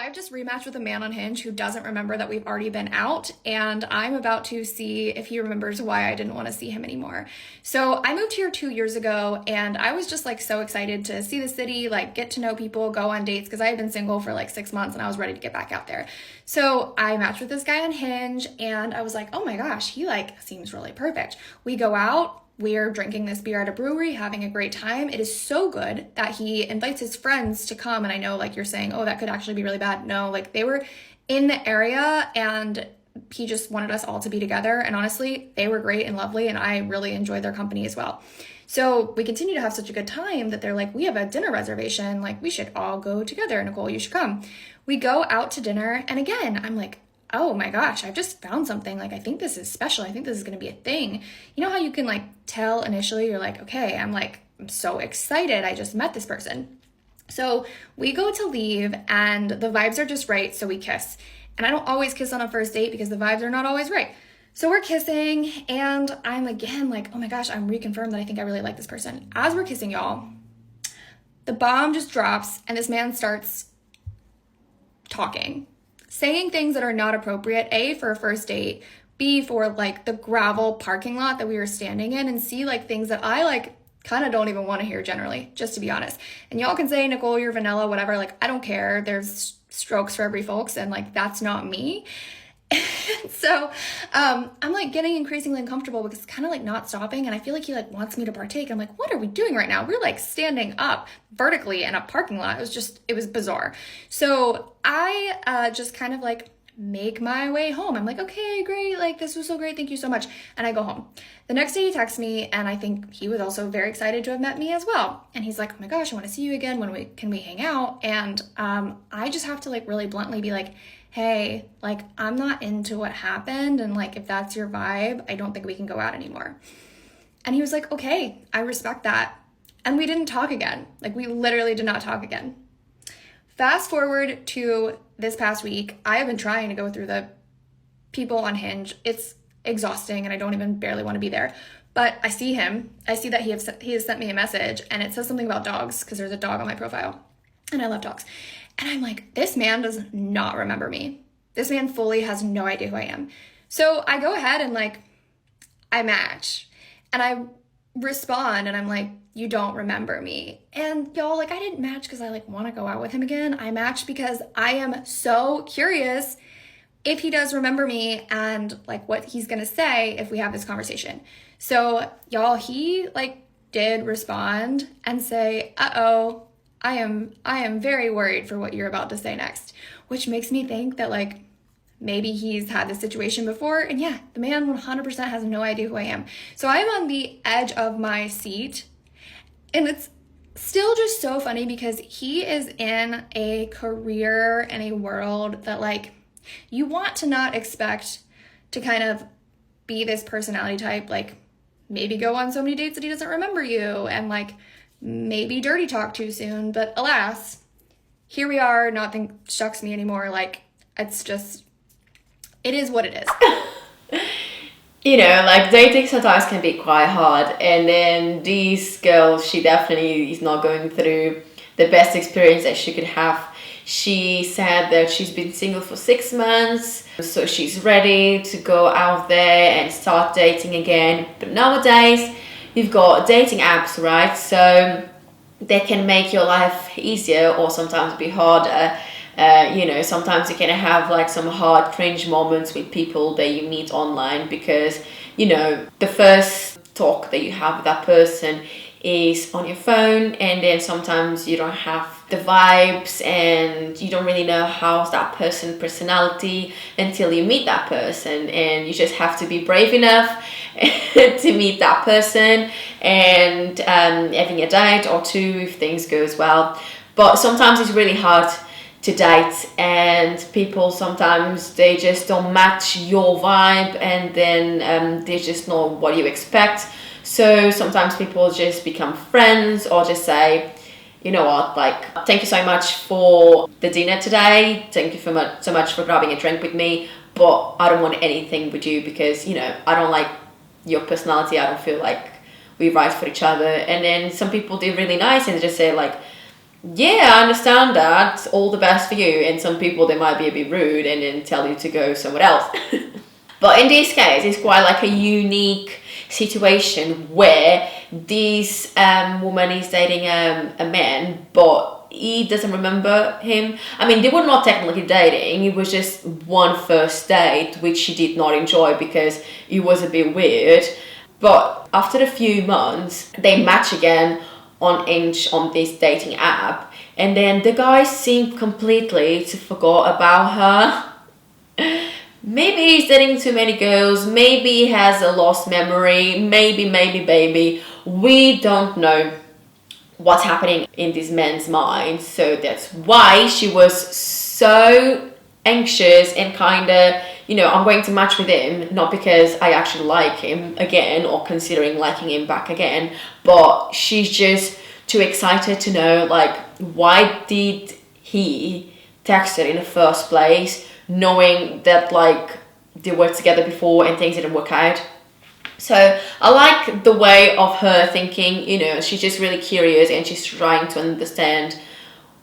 I've just rematched with a man on Hinge who doesn't remember that we've already been out, and I'm about to see if he remembers why I didn't want to see him anymore. So I moved here 2 years ago, and I was just like so excited to see the city, like get to know people, go on dates, because I had been single for like 6 months and I was ready to get back out there. So I matched with this guy on Hinge, and I was like, oh my gosh, he like seems really perfect. We go out. We're drinking this beer at a brewery, having a great time. It is so good that he invites his friends to come. And I know like you're saying, oh, that could actually be really bad. No, like they were in the area and he just wanted us all to be together. And honestly, they were great and lovely. And I really enjoyed their company as well. So we continue to have such a good time that they're like, we have a dinner reservation. Like we should all go together. Nicole, you should come. We go out to dinner. And again, I'm like, oh my gosh, I've just found something. Like, I think this is special. I think this is going to be a thing. You know how you can like tell initially, you're like, okay, I'm so excited. I just met this person. So we go to leave and the vibes are just right. So we kiss. And I don't always kiss on a first date because the vibes are not always right. So we're kissing and I'm again like, oh my gosh, I'm reconfirmed that I think I really like this person. As we're kissing, y'all, the bomb just drops and this man starts talking. Saying things that are not appropriate, A, for a first date, B, for like the gravel parking lot that we were standing in, and C, like things that I like kind of don't even want to hear generally, just to be honest. And y'all can say, Nicole, you're vanilla, whatever, like I don't care. There's strokes for every folks and like that's not me. So I'm like getting increasingly uncomfortable because it's kind of like not stopping and I feel like he like wants me to partake. I'm like, what are we doing right now? We're like standing up vertically in a parking lot. It was bizarre. So I just kind of like make my way home. I'm like, okay, great. Like this was so great. Thank you so much. And I go home. The next day he texts me and I think he was also very excited to have met me as well. And he's like, oh my gosh, I want to see you again. Can we hang out? And I just have to like really bluntly be like, hey, like, I'm not into what happened. And like, if that's your vibe, I don't think we can go out anymore. And he was like, okay, I respect that. And we didn't talk again. Like we literally did not talk again. Fast forward to this past week. I have been trying to go through the people on Hinge. It's exhausting and I don't even barely want to be there. But I see him. I see that he has sent me a message and it says something about dogs because there's a dog on my profile. And I love dogs. And I'm like, this man does not remember me. This man fully has no idea who I am. So I go ahead and like, I match. And I respond and I'm like, you don't remember me. And y'all, like I didn't match because I like want to go out with him again. I matched because I am so curious if he does remember me and like what he's going to say if we have this conversation. So y'all, he like did respond and say, uh-oh, I am very worried for what you're about to say next, which makes me think that like maybe he's had this situation before. And yeah, the man 100% has no idea who I am. So I'm on the edge of my seat. And it's still just so funny because he is in a career and a world that like you want to not expect to kind of be this personality type, like maybe go on so many dates that he doesn't remember you and like maybe dirty talk too soon, but alas, here we are, nothing shocks me anymore. Like, it's just, it is what it is. You know, like dating sometimes can be quite hard. And then this girl, she definitely is not going through the best experience that she could have. She said that she's been single for 6 months, so she's ready to go out there and start dating again. But nowadays, you've got dating apps, right? So they can make your life easier or sometimes be harder. You know, sometimes you can have like some hard cringe moments with people that you meet online because, you know, the first talk that you have with that person is on your phone and then sometimes you don't have the vibes and you don't really know how's that person's personality until you meet that person, and you just have to be brave enough to meet that person and having a date or two if things goes well. But sometimes it's really hard to date and people sometimes they just don't match your vibe and then they just know what you expect. So sometimes people just become friends or just say, you know what, like, thank you so much for the dinner today. Thank you so much for grabbing a drink with me, but I don't want anything with you because, you know, I don't like your personality. I don't feel like we right for each other. And then some people do really nice and just say like, Yeah, I understand that. All the best for you. And some people, they might be a bit rude and then tell you to go somewhere else. But in this case, it's quite like a unique situation where this woman is dating a man, but he doesn't remember him. I mean, they were not technically dating. It was just one first date, which she did not enjoy because it was a bit weird. But after a few months, they match again on Inch on this dating app, and then the guy seemed completely to forgot about her. Maybe he's dating too many girls, maybe he has a lost memory, maybe, baby. We don't know what's happening in this man's mind. So that's why she was so anxious and kind of, I'm going to match with him, not because I actually like him again or considering liking him back again, but she's just too excited to know, like, why did he text her in the first place, knowing that, like, they were together before and things didn't work out. So I like the way of her thinking, she's just really curious and she's trying to understand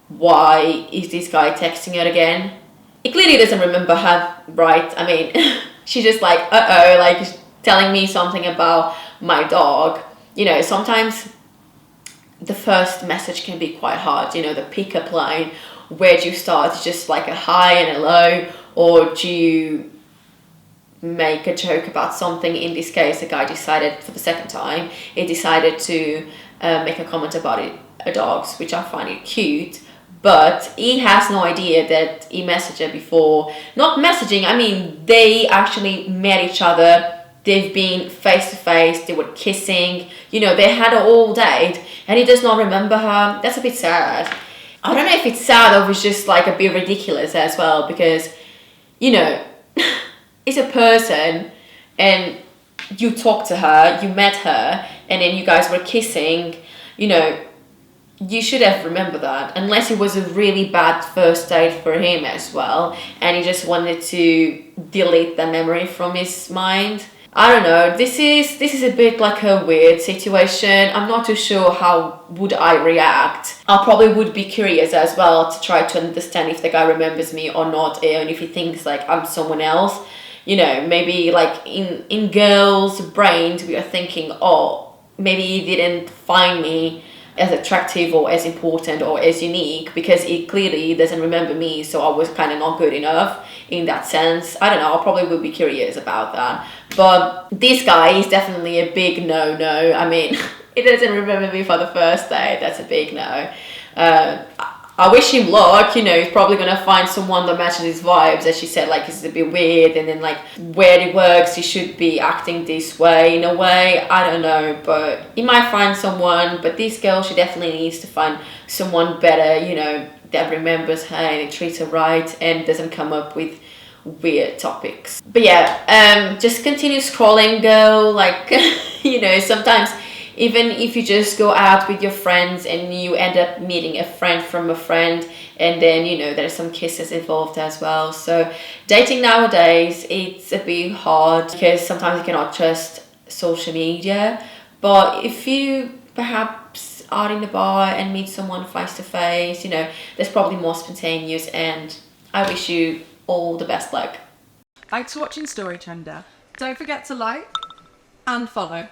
why is this guy texting her again. He clearly doesn't remember her, right? I mean, she's just like, uh-oh, like telling me something about my dog. Sometimes the first message can be quite hard, the pickup line. Where do you start? It's just like a hi and a low, or do you make a joke about something? In this case, the guy decided for the second time, he decided to make a comment about dogs, which I find it cute. But he has no idea that he messaged her before. Not messaging, I mean, they actually met each other. They've been face to face, they were kissing, they had an all date, and he does not remember her. That's a bit sad. I don't know if it's sad or if it's just like a bit ridiculous as well, because, it's a person and you talked to her, you met her, and then you guys were kissing, you should have remembered that, unless it was a really bad first date for him as well, and he just wanted to delete the memory from his mind. I don't know, this is a bit like a weird situation. I'm not too sure how would I react. I probably would be curious as well to try to understand if the guy remembers me or not, and if he thinks like I'm someone else. Maybe like in girls' brains we are thinking, oh, maybe he didn't find me as attractive or as important or as unique because he clearly doesn't remember me, so I was kind of not good enough in that sense. I don't know, I probably would be curious about that. But this guy is definitely a big no-no. I mean, he doesn't remember me for the first date. That's a big no. I wish him luck, he's probably gonna find someone that matches his vibes. As she said, like, it's a bit weird, and then like where it works, he should be acting this way in a way. I don't know, but he might find someone. But this girl, she definitely needs to find someone better, that remembers her and treats her right and doesn't come up with weird topics. But yeah, just continue scrolling, girl. Like, sometimes even if you just go out with your friends and you end up meeting a friend from a friend, and then there's some kisses involved as well. So dating nowadays, it's a bit hard because sometimes you cannot trust social media. But if you perhaps are in the bar and meet someone face to face, there's probably more spontaneous, and I wish you all the best luck. Thanks for watching StoryTrender. Don't forget to like and follow.